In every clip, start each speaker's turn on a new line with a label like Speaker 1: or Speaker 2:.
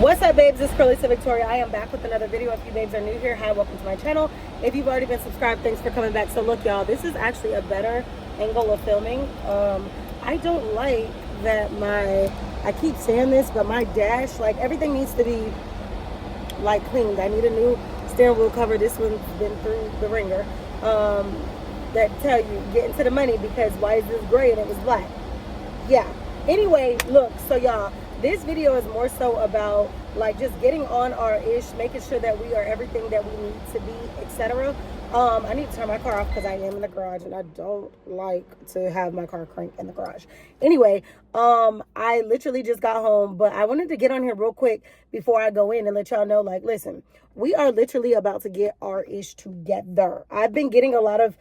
Speaker 1: What's up, babes? It's Curly to Victoria. I am back with another video. If you babes are new here, hi, welcome to my channel. If you've already been subscribed, thanks for coming back. So look, y'all, this is actually a better angle of filming. I don't like that I keep saying this, but my dash, like, everything needs to be like cleaned. I need a new steering wheel cover. This one's been through the ringer. That tell you get into the money, because why is this gray and it was black? Yeah. Anyway, look, so y'all, this video is more so about like just getting on our ish, making sure that we are everything that we need to be, etc. I need to turn my car off because I am in the garage and I don't like to have my car crank in the garage. Anyway, I literally just got home, but I wanted to get on here real quick before I go in and let y'all know, like, listen, we are literally about to get our ish together. I've been doing a lot of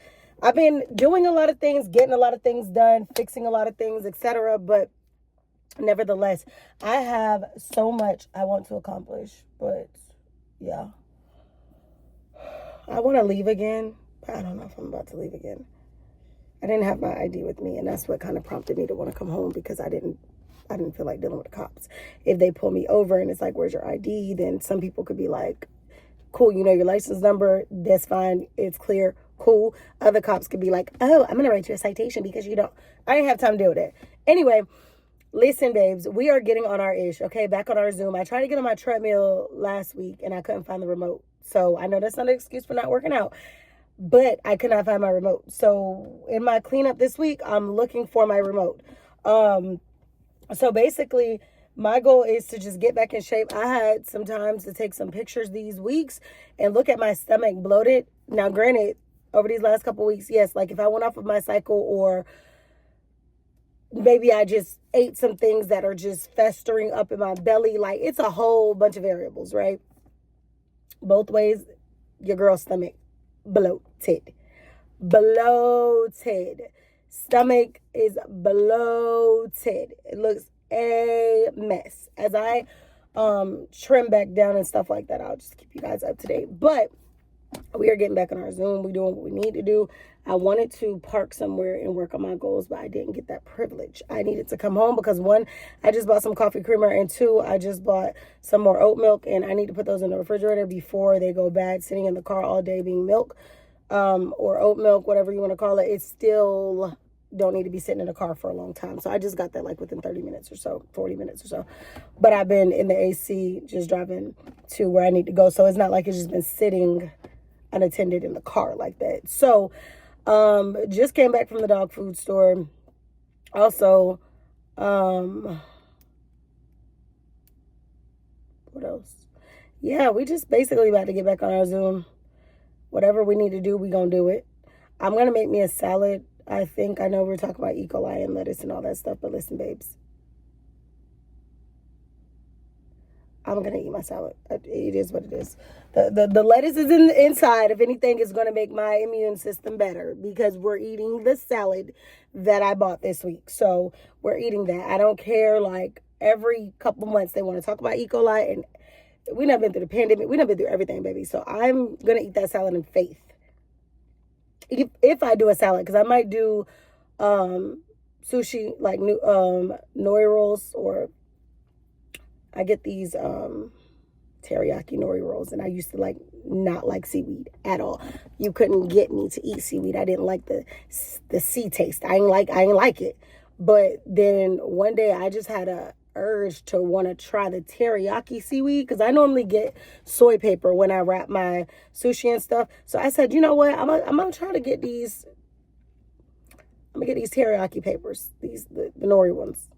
Speaker 1: things, getting a lot of things done, fixing a lot of things, etc. But nevertheless, I have so much I want to accomplish. But yeah, I want to leave again, but I don't know if I'm about to leave again. I didn't have my ID with me, and that's what kind of prompted me to want to come home, because I didn't feel like dealing with the cops. If they pull me over and it's like, where's your ID? Then some people could be like, cool, you know your license number, that's fine, it's clear, cool. Other cops could be like, oh, I'm gonna write you a citation because you don't. I didn't have time to deal with it. Anyway, listen, babes, we are getting on our ish, okay? Back on our Zoom. I tried to get on my treadmill last week and I couldn't find the remote. So I know that's not an excuse for not working out, but I could not find my remote. So in my cleanup this week, I'm looking for my remote. So basically, my goal is to just get back in shape. I had some time to take some pictures these weeks and look at my stomach bloated. Now, granted, over these last couple of weeks, yes, like if I went off of my cycle, or maybe I just ate some things that are just festering up in my belly, like it's a whole bunch of variables, right? Both ways, your girl's stomach bloated. Bloated. Stomach is bloated. It looks a mess. As I trim back down and stuff like that, I'll just keep you guys up to date. But we are getting back on our Zoom. We're doing what we need to do. I wanted to park somewhere and work on my goals, but I didn't get that privilege. I needed to come home because, one, I just bought some coffee creamer, and two, I just bought some more oat milk, and I need to put those in the refrigerator before they go bad. Sitting in the car all day being milk, or oat milk, whatever you want to call it, it still don't need to be sitting in the car for a long time. So I just got that like within 30 minutes or so, 40 minutes or so. But I've been in the AC just driving to where I need to go. So it's not like it's just been sitting unattended in the car like that. So just came back from the dog food store. Also, what else? Yeah, we just basically about to get back on our Zoom. Whatever we need to do, we gonna do it. I'm gonna make me a salad. I think, I know we're talking about E. coli and lettuce and all that stuff, but listen, babes, I'm gonna eat my salad. It is what it is. The lettuce is in the inside. If anything, is gonna make my immune system better, because we're eating the salad that I bought this week. So we're eating that. I don't care. Like every couple months they want to talk about E. coli, and we done been through the pandemic. We done been through everything, baby. So I'm gonna eat that salad in faith. If I do a salad, because I might do sushi, like new nori rolls, or I get these teriyaki nori rolls, and I used to not like seaweed at all. You couldn't get me to eat seaweed. I didn't like the sea taste. I ain't like it. But then one day I just had a urge to want to try the teriyaki seaweed, because I normally get soy paper when I wrap my sushi and stuff. So I said, you know what, I'm gonna try to get these. I'm gonna get these teriyaki papers, the nori ones.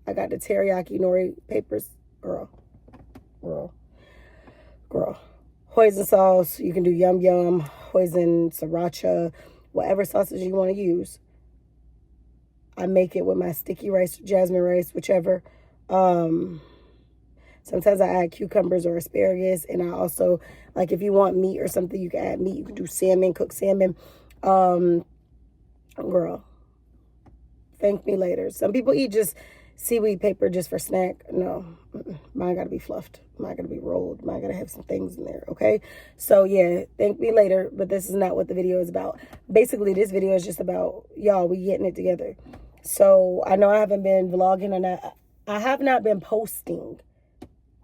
Speaker 1: I got the teriyaki nori papers. Girl. Hoisin sauce. You can do yum yum, hoisin, sriracha, whatever sauces you want to use. I make it with my sticky rice, jasmine rice, whichever. Sometimes I add cucumbers or asparagus. And I also, like, if you want meat or something, you can add meat. You can do salmon, cooked salmon. Girl, thank me later. Some people eat just seaweed paper just for snack. No, mine got to be fluffed. Mine got to be rolled. Mine got to have some things in there, okay? So, yeah, thank me later. But this is not what the video is about. Basically, this video is just about, y'all, we getting it together. So I know I haven't been vlogging, and I have not been posting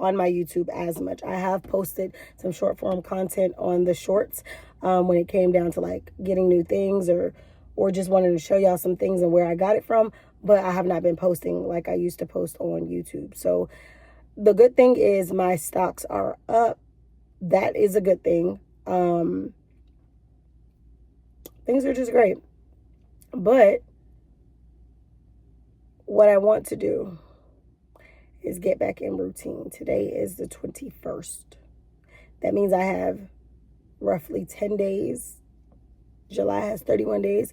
Speaker 1: on my YouTube as much. I have posted some short form content on the shorts when it came down to like getting new things or just wanted to show y'all some things and where I got it from, but I have not been posting like I used to post on YouTube. So the good thing is my stocks are up. That is a good thing. Things are just great. But what I want to do is get back in routine. Today is the 21st. That means I have roughly 10 days. July has 31 days.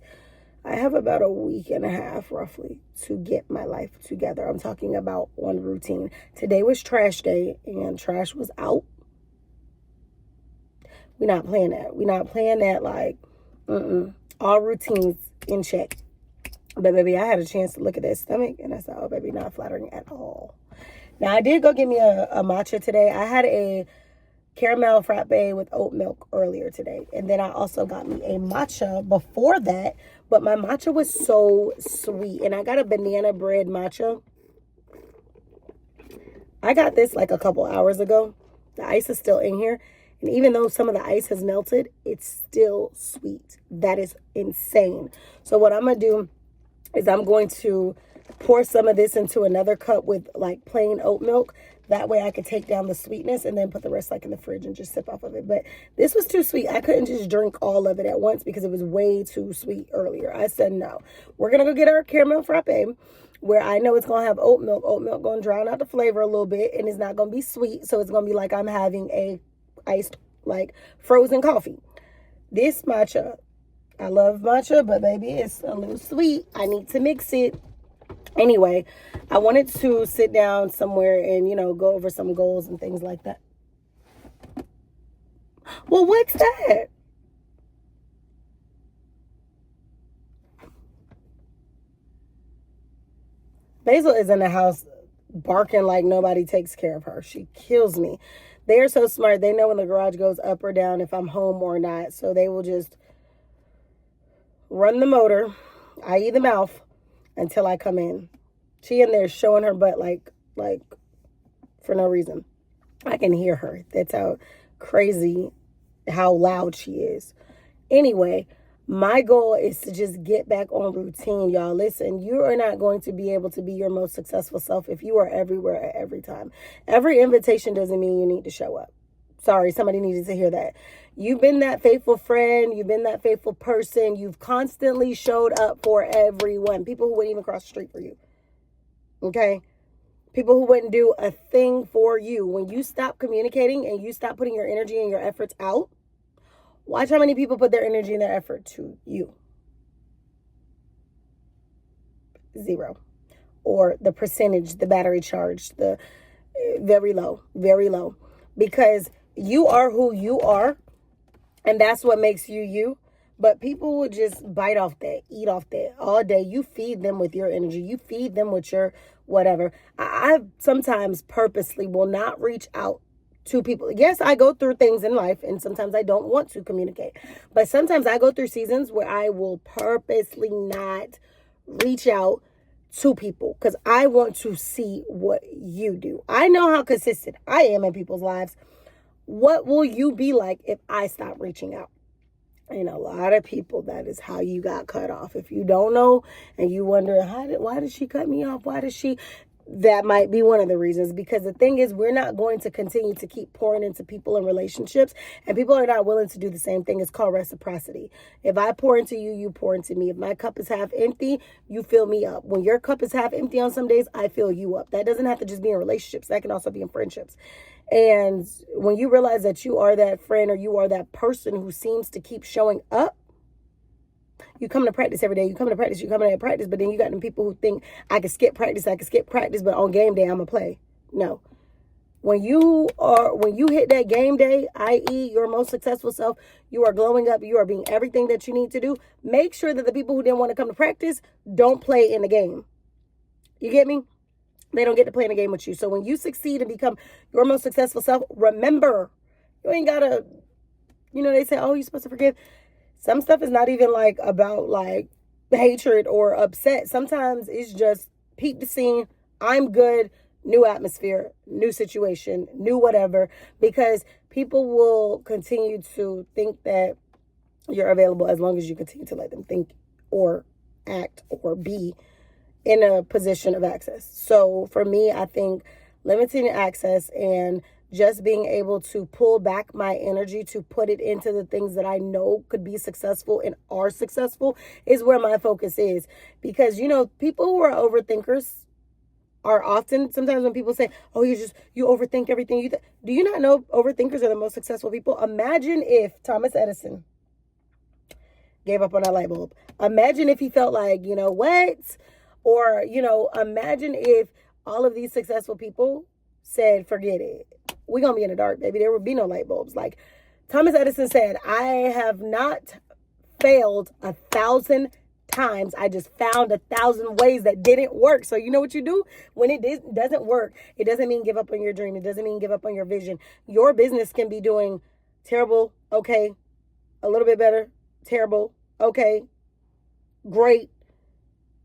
Speaker 1: I have about a week and a half roughly to get my life together. I'm talking about on routine. Today was trash day and trash was out. We're not playing that. We're not playing that like, all routines in check. But baby, I had a chance to look at that stomach and I said, oh baby, not flattering at all. Now I did go get me a matcha today. I had a caramel frappe with oat milk earlier today. And then I also got me a matcha before that. But my matcha was so sweet. And I got a banana bread matcha. I got this like a couple hours ago. The ice is still in here. And even though some of the ice has melted, it's still sweet. That is insane. So what I'm going to do is I'm going to pour some of this into another cup with like plain oat milk. That way I could take down the sweetness and then put the rest like in the fridge and just sip off of it. But this was too sweet. I couldn't just drink all of it at once because it was way too sweet earlier. I said, no, we're going to go get our caramel frappe where I know it's going to have oat milk. Oat milk going to drown out the flavor a little bit and it's not going to be sweet. So it's going to be like I'm having a iced like frozen coffee. This matcha, I love matcha, but baby, it's a little sweet. I need to mix it. Anyway, I wanted to sit down somewhere and, you know, go over some goals and things like that. Well, what's that? Basil is in the house barking like nobody takes care of her. She kills me. They are so smart. They know when the garage goes up or down, if I'm home or not. So they will just run the motor, i.e. the mouth, until I come in. She in there showing her butt like for no reason. I can hear her. That's how crazy, how loud she is. Anyway, my goal is to just get back on routine, y'all. Listen, you are not going to be able to be your most successful self if you are everywhere at every time. Every invitation doesn't mean you need to show up. Sorry, somebody needed to hear that. You've been that faithful friend. You've been that faithful person. You've constantly showed up for everyone. People who wouldn't even cross the street for you. Okay? People who wouldn't do a thing for you. When you stop communicating and you stop putting your energy and your efforts out, watch how many people put their energy and their effort to you. 0. Or the percentage, the battery charge, the very low, very low. Because you are who you are, and that's what makes you you. But people will just bite off that, eat off that all day. You feed them with your energy. You feed them with your whatever. I sometimes purposely will not reach out to people. Yes, I go through things in life, and sometimes I don't want to communicate. But sometimes I go through seasons where I will purposely not reach out to people because I want to see what you do. I know how consistent I am in people's lives. What will you be like if I stop reaching out? And a lot of people, that is how you got cut off. If you don't know and you wonder, why did she cut me off? That might be one of the reasons. Because the thing is, we're not going to continue to keep pouring into people in relationships. And people are not willing to do the same thing. It's called reciprocity. If I pour into you, you pour into me. If my cup is half empty, you fill me up. When your cup is half empty on some days, I fill you up. That doesn't have to just be in relationships. That can also be in friendships. And when you realize that you are that friend or you are that person who seems to keep showing up, you come to practice every day. You come to practice, but then you got them people who think I can skip practice, but on game day I'm gonna play. No. When you hit that game day, i.e. your most successful self, you are glowing up, you are being everything that you need to do. Make sure that the people who didn't want to come to practice don't play in the game. You get me? They don't get to play in the game with you. So when you succeed and become your most successful self, remember, you ain't gotta, they say, oh, you're supposed to forgive. Some stuff is not even like about like hatred or upset. Sometimes it's just peep the scene. I'm good. new atmosphere, new situation, new whatever, because people will continue to think that you're available as long as you continue to let them think or act or be in a position of access. So for me, I think limiting access and just being able to pull back my energy to put it into the things that I know could be successful and are successful is where my focus is. Because, people who are overthinkers are often, sometimes when people say, oh, you overthink everything. Do you not know overthinkers are the most successful people? Imagine if Thomas Edison gave up on that light bulb. Imagine if he felt like, what? Or, imagine if all of these successful people said, forget it. We're going to be in the dark, baby. There would be no light bulbs. Like Thomas Edison said, I have not failed 1,000 times. I just found 1,000 ways that didn't work. So you know what you do? When it doesn't work, it doesn't mean give up on your dream. It doesn't mean give up on your vision. Your business can be doing terrible, okay, a little bit better, terrible, okay, great,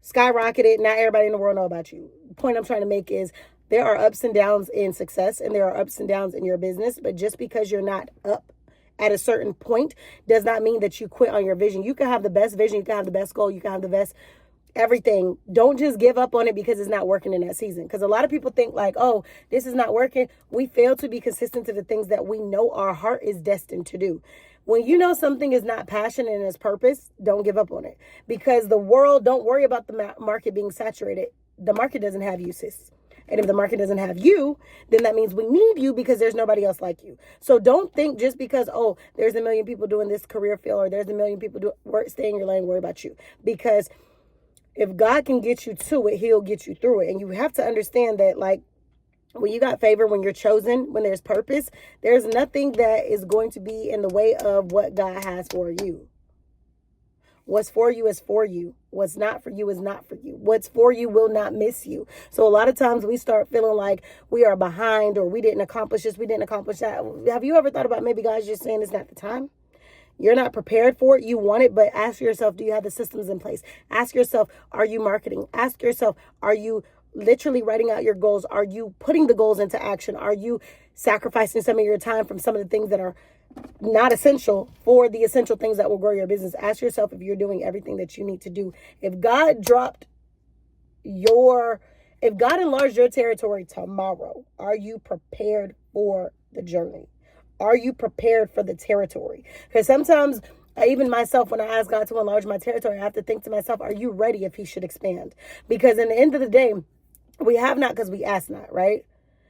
Speaker 1: skyrocketed. Not everybody in the world know about you. The point I'm trying to make is there are ups and downs in success and there are ups and downs in your business. But just because you're not up at a certain point does not mean that you quit on your vision. You can have the best vision. You can have the best goal. You can have the best everything. Don't just give up on it because it's not working in that season. Because a lot of people think like, oh, this is not working. We fail to be consistent to the things that we know our heart is destined to do. When you know something is not passion and its purpose, don't give up on it. Because the world, don't worry about the market being saturated. The market doesn't have you, sis. And if the market doesn't have you, then that means we need you because there's nobody else like you. So don't think just because, oh, there's a million people doing this career field or there's a million people stay in your lane, worry about you. Because if God can get you to it, he'll get you through it. And you have to understand that, like, when you got favor, when you're chosen, when there's purpose, there's nothing that is going to be in the way of what God has for you. What's for you is for you. What's not for you is not for you. What's for you will not miss you. So a lot of times we start feeling like we are behind or we didn't accomplish this, we didn't accomplish that. Have you ever thought about maybe God's just saying it's not the time? You're not prepared for it. You want it, but ask yourself, do you have the systems in place? Ask yourself, are you marketing? Ask yourself, are you literally writing out your goals? Are you putting the goals into action? Are you sacrificing some of your time from some of the things that are not essential for the essential things that will grow your business? Ask yourself if you're doing everything that you need to do. If God enlarged your territory tomorrow, are you prepared for the journey? Are you prepared for the territory? Because sometimes, even myself, when I ask God to enlarge my territory, I have to think to myself, are you ready if he should expand? Because in the end of the day, we have not because we ask not, right?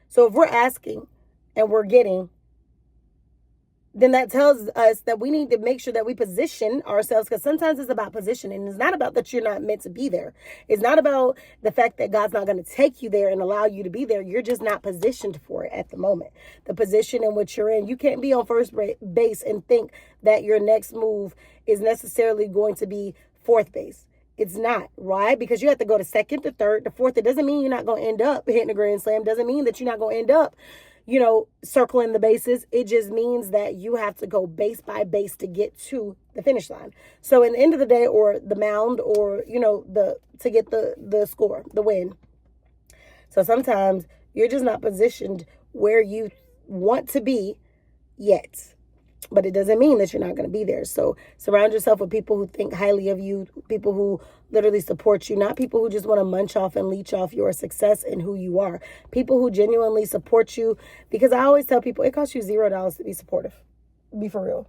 Speaker 1: So if we're asking and we're getting, then that tells us that we need to make sure that we position ourselves, because sometimes it's about positioning. It's not about that you're not meant to be there. It's not about the fact that God's not going to take you there and allow you to be there. You're just not positioned for it at the moment. The position in which you're in, you can't be on first base and think that your next move is necessarily going to be fourth base. It's not, right? Because you have to go to second, to third, to fourth. It doesn't mean you're not going to end up hitting a grand slam. Doesn't mean that you're not going to end up circling the bases. It just means that you have to go base by base to get to the finish line. So in the end of the day, or the mound, or, to get the score, the win. So sometimes you're just not positioned where you want to be yet. But it doesn't mean that you're not going to be there. So surround yourself with people who think highly of you, people who literally support you, not people who just want to munch off and leech off your success and who you are. People who genuinely support you. Because I always tell people, it costs you $0 to be supportive. Be for real.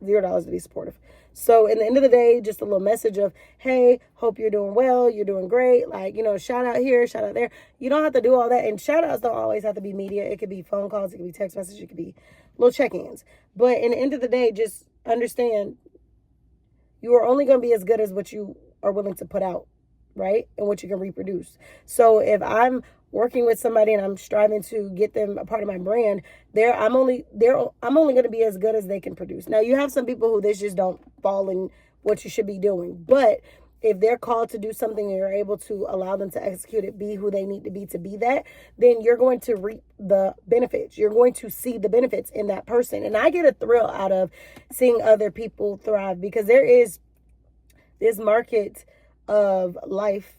Speaker 1: $0 to be supportive. So in the end of the day, just a little message of, hey, hope you're doing well. You're doing great. Like, shout out here, shout out there. You don't have to do all that. And shout outs don't always have to be media. It could be phone calls. It could be text messages. It could be little check-ins. But in the end of the day, just understand you are only going to be as good as what you are willing to put out, right? And what you can reproduce. So if I'm working with somebody and I'm striving to get them a part of my brand, I'm only going to be as good as they can produce. Now, you have some people who this just don't fall in what you should be doing. But if they're called to do something and you're able to allow them to execute it, be who they need to be that, then you're going to reap the benefits. You're going to see the benefits in that person. And I get a thrill out of seeing other people thrive, because there is this market of life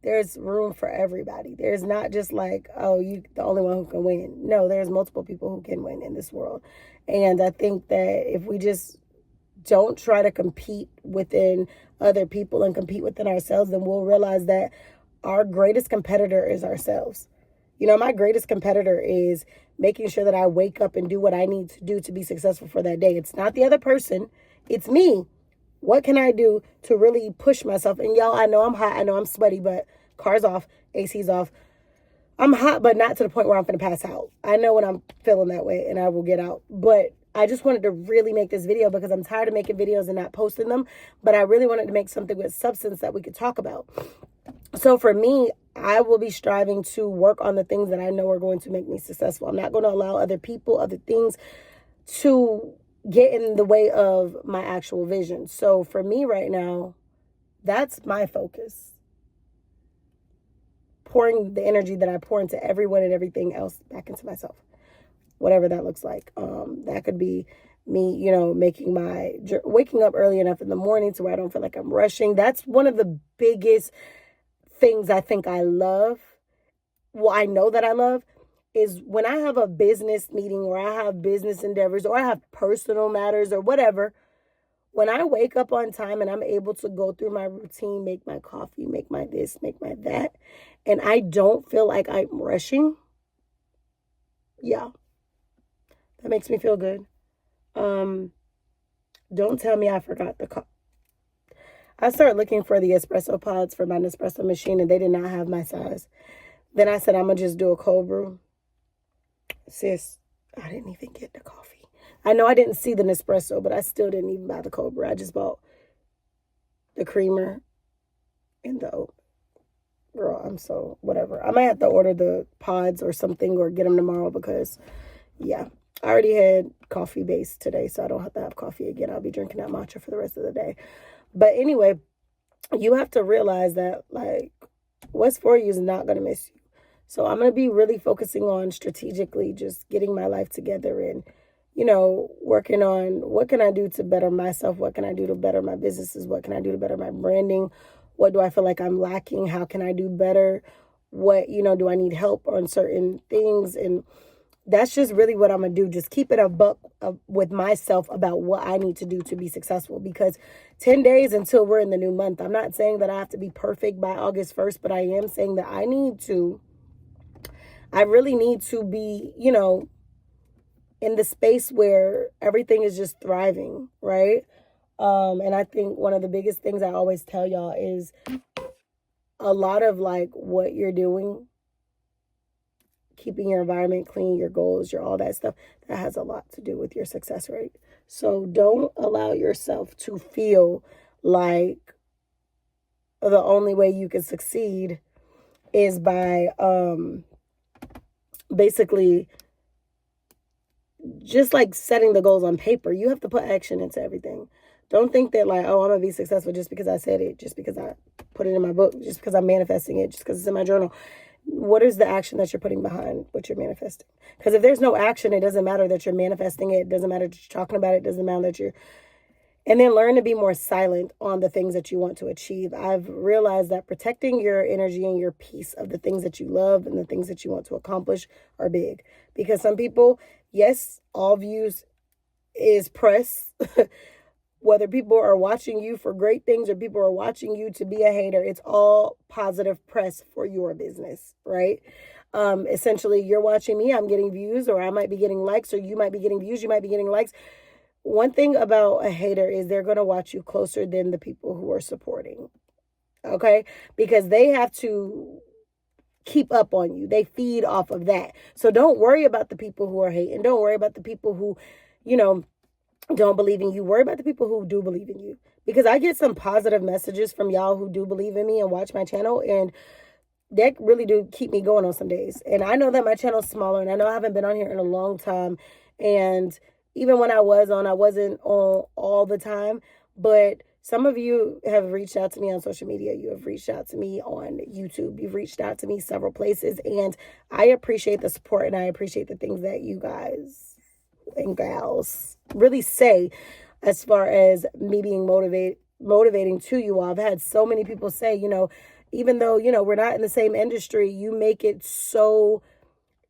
Speaker 1: there's room for everybody. There's not just like, oh, you the only one who can win. No, there's multiple people who can win in this world. And I think that if we just don't try to compete within other people and compete within ourselves, then we'll realize that our greatest competitor is ourselves. You know, my greatest competitor is making sure that I wake up and do what I need to do to be successful for that day. It's not the other person, it's me. What can I do to really push myself? And y'all, I know I'm hot, I know I'm sweaty, but car's off, AC's off. I'm hot, but not to the point where I'm going to pass out. I know when I'm feeling that way and I will get out. But I just wanted to really make this video because I'm tired of making videos and not posting them. But I really wanted to make something with substance that we could talk about. So for me, I will be striving to work on the things that I know are going to make me successful. I'm not going to allow other people, other things to get in the way of my actual vision. So for me right now, that's my focus. Pouring the energy that I pour into everyone and everything else back into myself, whatever that looks like. That could be me, you know, waking up early enough in the morning to where I don't feel like I'm rushing. That's one of the biggest things I think I love. Well, I know that I love is when I have a business meeting or I have business endeavors or I have personal matters or whatever, when I wake up on time and I'm able to go through my routine, make my coffee, make my this, make my that, and I don't feel like I'm rushing, yeah, that makes me feel good. Don't tell me I forgot the coffee. I started looking for the espresso pods for my Nespresso machine and they did not have my size. Then I said, I'm going to just do a cold brew. Sis, I didn't even get the coffee. I know I didn't see the Nespresso, but I still didn't even buy the cold brew. I just bought the creamer and the oat. Girl, I'm so whatever. I might have to order the pods or something or get them tomorrow because, yeah, I already had coffee base today, so I don't have to have coffee again. I'll be drinking that matcha for the rest of the day. But anyway, you have to realize that, like, what's for you is not going to miss you. So I'm going to be really focusing on strategically just getting my life together and, you know, working on what can I do to better myself? What can I do to better my businesses? What can I do to better my branding? What do I feel like I'm lacking? How can I do better? What, you know, do I need help on certain things? And that's just really what I'm going to do. Just keep it a buck with myself about what I need to do to be successful, because 10 days until we're in the new month. I'm not saying that I have to be perfect by August 1st, but I am saying that I really need to be, you know, in the space where everything is just thriving, right? And I think one of the biggest things I always tell y'all is a lot of like what you're doing, keeping your environment clean, your goals, your all that stuff, that has a lot to do with your success rate. So don't allow yourself to feel like the only way you can succeed is by basically just like setting the goals on paper. You have to put action into everything. Don't think that like, oh, I'm going to be successful just because I said it, just because I put it in my book, just because I'm manifesting it, just because it's in my journal. What is the action that you're putting behind what you're manifesting? Because if there's no action, it doesn't matter that you're manifesting it. It doesn't matter that you're talking about it. It doesn't matter that you're... And then learn to be more silent on the things that you want to achieve. I've realized that protecting your energy and your peace of the things that you love and the things that you want to accomplish are big. Because some people, yes, all views is press. Whether people are watching you for great things or people are watching you to be a hater, it's all positive press for your business, right? Essentially, you're watching me, I'm getting views, or I might be getting likes, or you might be getting views, you might be getting likes. One thing about a hater is they're going to watch you closer than the people who are supporting, okay? Because they have to keep up on you. They feed off of that. So don't worry about the people who are hating. Don't worry about the people who, you know, don't believe in you. Worry about the people who do believe in you. Because I get some positive messages from y'all who do believe in me and watch my channel, and that really do keep me going on some days. And I know that my channel's smaller, and I know I haven't been on here in a long time. And even when I was on, I wasn't on all the time. But some of you have reached out to me on social media. You have reached out to me on YouTube. You've reached out to me several places. And I appreciate the support, and I appreciate the things that you guys and gals really say as far as me being motivating to you all. I've had so many people say, you know, even though, you know, we're not in the same industry, you make it so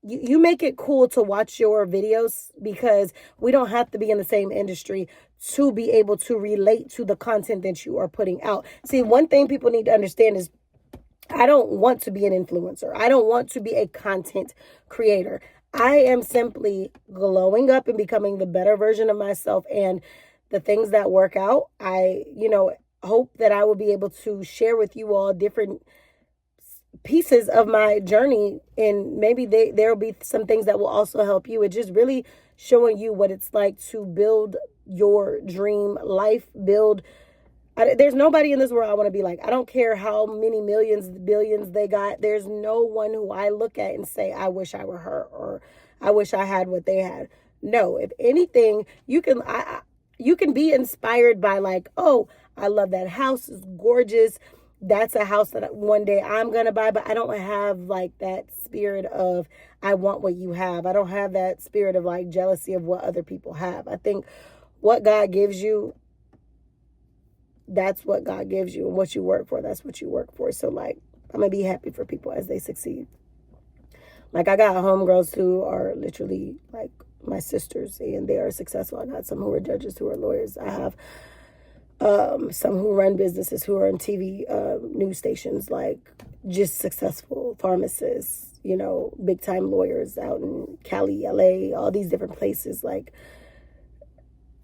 Speaker 1: you make it cool to watch your videos because we don't have to be in the same industry to be able to relate to the content that you are putting out. See, one thing people need to understand is I don't want to be an influencer. I don't want to be a content creator. I am simply glowing up and becoming the better version of myself, and the things that work out, I, hope that I will be able to share with you all different pieces of my journey, and maybe there'll be some things that will also help you. It's just really showing you what it's like to build your dream life, there's nobody in this world I want to be like. I don't care how many millions, billions they got. There's no one who I look at and say, I wish I were her, or I wish I had what they had. No, if anything, you can be inspired by like, oh, I love that house. It's gorgeous. That's a house that one day I'm going to buy, but I don't have like that spirit of, I want what you have. I don't have that spirit of like jealousy of what other people have. I think what God gives you, that's what God gives you, and what you work for, that's what you work for. So like, I'm going to be happy for people as they succeed. Like, I got homegirls who are literally like my sisters, and they are successful. I got some who are judges, who are lawyers. I have some who run businesses, who are on TV news stations, like just successful pharmacists, big time lawyers out in Cali, LA, all these different places. Like,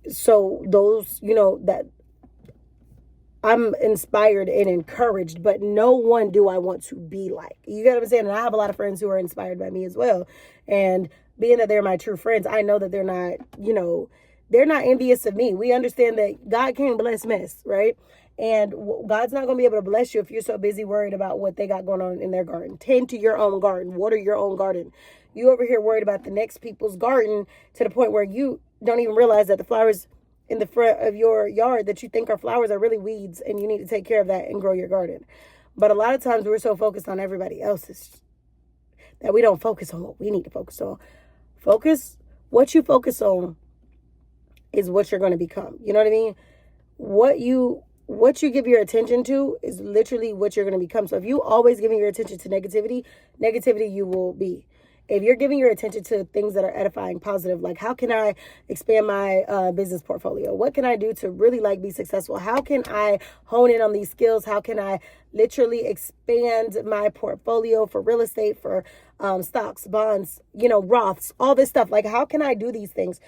Speaker 1: so those, that I'm inspired and encouraged, but no one do I want to be like. You get what I'm saying? And I have a lot of friends who are inspired by me as well. And being that they're my true friends, I know that they're not, they're not envious of me. We understand that God can't bless mess, right? And God's not going to be able to bless you if you're so busy worried about what they got going on in their garden. Tend to your own garden. Water your own garden. You over here worried about the next people's garden to the point where you don't even realize that the flowers in the front of your yard that you think are flowers are really weeds, and you need to take care of that and grow your garden. But a lot of times we're so focused on everybody else's that we don't focus on what we need to focus on. What you focus on is what you're going to become. You know what I mean? What you give your attention to is literally what you're going to become. So if you always giving your attention to negativity you will be. If you're giving your attention to things that are edifying, positive, like how can I expand my business portfolio? What can I do to really like be successful? How can I hone in on these skills? How can I literally expand my portfolio for real estate, for stocks, bonds, Roths, all this stuff? Like, how can I do these things?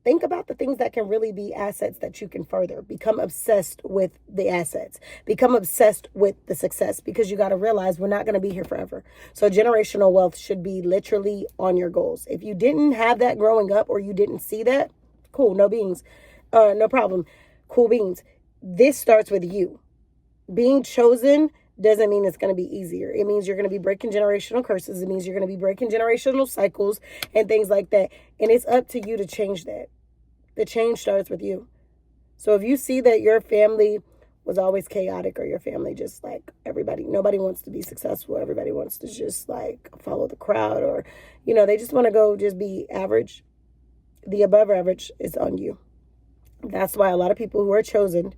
Speaker 1: Think about the things that can really be assets that you can further. Become obsessed with the assets. Become obsessed with the success, because you got to realize we're not going to be here forever. So generational wealth should be literally on your goals. If you didn't have that growing up, or you didn't see that, cool, no problem. Cool beans. This starts with you. Being chosen doesn't mean it's going to be easier. It means you're going to be breaking generational curses. It means you're going to be breaking generational cycles and things like that. And it's up to you to change that. The change starts with you. So if you see that your family was always chaotic, or your family just like nobody wants to be successful. Everybody wants to just like follow the crowd, or, they just want to go just be average. The above average is on you. That's why a lot of people who are chosen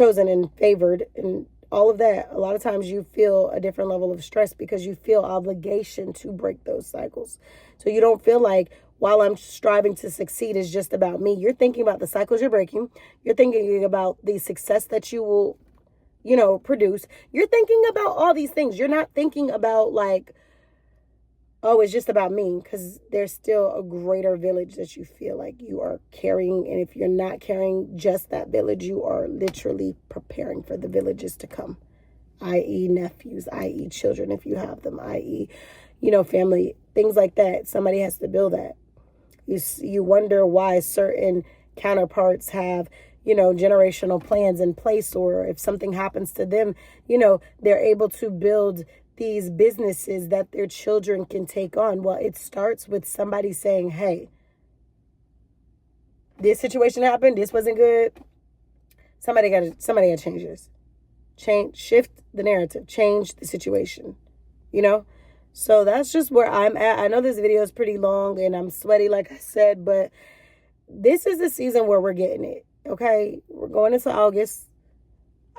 Speaker 1: and favored and all of that, a lot of times you feel a different level of stress because you feel obligation to break those cycles. So you don't feel like, while I'm striving to succeed, is just about me. You're thinking about the cycles you're breaking. You're thinking about the success that you will, produce. You're thinking about all these things. You're not thinking about like, oh, it's just about me, because there's still a greater village that you feel like you are carrying. And if you're not carrying just that village, you are literally preparing for the villages to come, i.e. nephews, i.e. children, if you have them, i.e., family, things like that. Somebody has to build that. You wonder why certain counterparts have, generational plans in place, or if something happens to them, they're able to build these businesses that their children can take on. Well, it starts with somebody saying, hey, this situation happened, this wasn't good. Somebody got to change this. Shift the narrative, change the situation, So that's just where I'm at. I know this video is pretty long and I'm sweaty, like I said, but this is the season where we're getting it. Okay, we're going into August.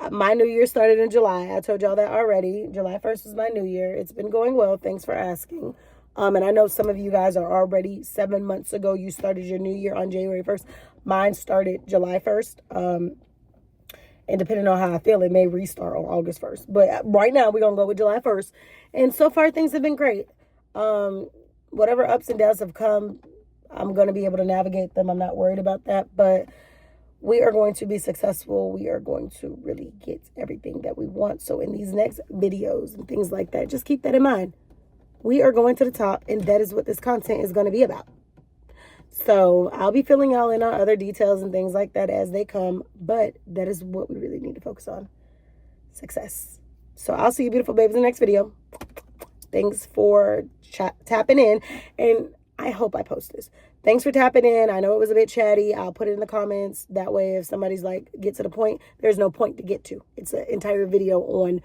Speaker 1: My new year started in July. I told y'all that already. July 1st is my new year. It's been going well. Thanks for asking. And I know some of you guys are already 7 months ago. You started your new year on January 1st. Mine started July 1st. And depending on how I feel, it may restart on August 1st. But right now, we're going to go with July 1st. And so far, things have been great. Whatever ups and downs have come, I'm going to be able to navigate them. I'm not worried about that. But we are going to be successful. We are going to really get everything that we want. So in these next videos and things like that, just keep that in mind. We are going to the top, and that is what this content is going to be about. So I'll be filling y'all in on other details and things like that as they come, but that is what we really need to focus on. Success. So I'll see you beautiful babes in the next video. Thanks for tapping in, and I hope I post this. Thanks for tapping in. I know it was a bit chatty. I'll put it in the comments. That way, if somebody's like, get to the point, there's no point to get to. It's an entire video on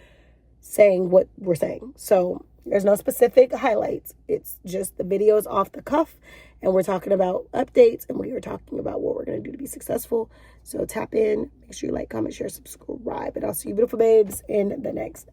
Speaker 1: saying what we're saying. So there's no specific highlights. It's just the videos off the cuff. And we're talking about updates. And we are talking about what we're going to do to be successful. So tap in. Make sure you like, comment, share, subscribe. And I'll see you beautiful babes in the next